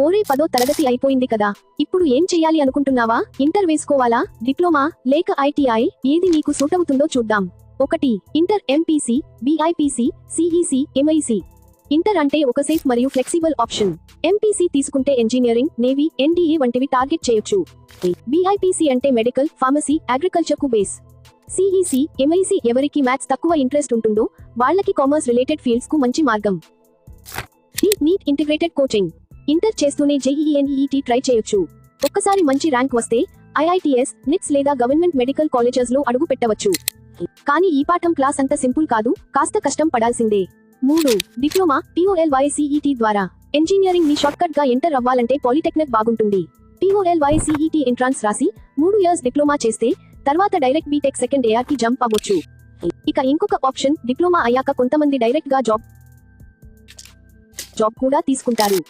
ఓరే 10వ తరగతి అయిపోయింది కదా, ఇప్పుడు ఏం చెయ్యాలి అనుకుంటున్నావా? ఇంటర్ వేసుకోవాలా, డిప్లొమా లేక ఐటీఐ, ఏది నీకు సూట్ అవుతుందో చూద్దాం. 1. Inter MPC, BiPC, CEC, MIC. Inter అంటే ఒక సేఫ్ మరియు ఫ్లెక్సిబుల్ ఆప్షన్. ఎంపీసీ తీసుకుంటే ఇంజనీరింగ్, నేవీ, ఎన్డీఏ వంటివి టార్గెట్ చేయొచ్చు. బీఐపీసీ అంటే మెడికల్, ఫార్మసీ, అగ్రికల్చర్ కు బేస్. సిఈసీ, ఎంఐసీ ఎవరికి మ్యాథ్స్ తక్కువ ఇంట్రెస్ట్ ఉంటుందో వాళ్ళకి కామర్స్ రిలేటెడ్ ఫీల్డ్స్ కు మంచి మార్గం. NEET integrated coaching. ఇంటర్ చేస్తూనే జేఈఈ ఎన్ఈఈటీ ట్రై చేయొచ్చు. ఒక్కసారి మంచి ర్యాంక్ వస్తే ఐఐటీఎస్, నిట్స్ లేదా గవర్నమెంట్ మెడికల్ కాలేజెస్ లో అడుగు పెట్టవచ్చు. కానీ ఈ పాఠం క్లాస్ అంత సింపుల్ కాదు, కాస్త కష్టం పడాల్సిందే. 3. డిప్లొమా POLYCET ద్వారా. ఇంజనీరింగ్ ని షార్ట్ కట్ గా ఎంటర్ అవ్వాలంటే పాలిటెక్నిక్ బాగుంటుంది. POLYCET ఎంట్రన్స్ రాసి 3 ఇయర్స్ డిప్లొమా చేస్తే తర్వాత డైరెక్ట్ బీటెక్ సెకండ్ ఇయర్ కి జంప్ అవ్వచ్చు. ఇక ఇంకొక ఆప్షన్, డిప్లొమా అయ్యాక కొంతమంది డైరెక్ట్ గా జాబ్ కూడా తీసుకుంటారు.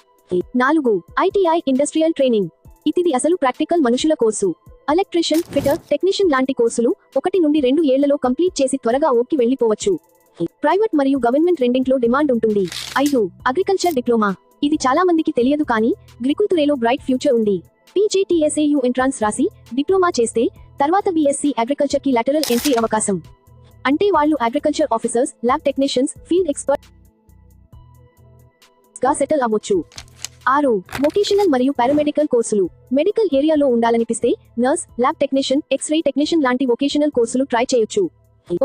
4. ITI industrial training. ఇది అసలు ప్రాక్టికల్ మనుషుల కోర్సు. ఎలక్ట్రీషియన్, ఫిటర్, టెక్నీషియన్ లాంటి కోర్సులు 1 నుండి 2 ఏళ్లలో కంప్లీట్ చేసి త్వరగా ఓకి వెళ్లిపోవచ్చు. ప్రైవేట్ మరియు గవర్నమెంట్ రెండింట్లో డిమాండ్ ఉంటుంది. 5. Agriculture diploma. ఇది చాలా మందికి తెలియదు కానీ అగ్రికల్చర్లో బ్రైట్ ఫ్యూచర్ ఉంది. PGTSAU ఎంట్రన్స్ రాసి డిప్లొమా చేస్తే తర్వాత BSc అగ్రికల్చర్ కి లాటరల్ ఎంట్రీ అవకాశం. అంటే వాళ్ళు agriculture officers, lab technicians, field experts గా సెటిల్ అవ్వచ్చు. 6. వొకేషనల్ మరియు పారామెడికల్ కోర్సులు. మెడికల్ ఏరియాలో ఉండాలనిపిస్తే nurse, lab technician, x-ray technician లాంటి వొకేషనల్ కోర్సులు ట్రై చేయొచ్చు.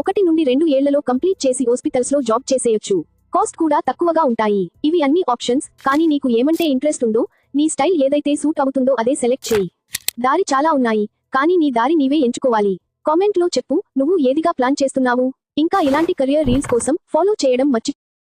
1 నుండి 2 ఏళ్లలో కంప్లీట్ చేసి హాస్పిటల్స్ లో జాబ్ చేసేయొచ్చు. కాస్ట్ కూడా తక్కువగా ఉంటాయి. ఇవి అన్ని ఆప్షన్స్, కానీ నీకు ఏమంటే ఇంట్రెస్ట్ ఉందో, నీ స్టైల్ ఏదైతే సూట్ అవుతుందో అదే సెలెక్ట్ చేయి. దారి చాలా ఉన్నాయి, కానీ నీ దారి నీవే ఎంచుకోవాలి. కామెంట్ లో చెప్పు, నువ్వు ఏదిగా ప్లాన్ చేస్తున్నావు. ఇంకా ఇలాంటి కెరియర్ రీల్స్ కోసం ఫాలో చేయడం మర్చి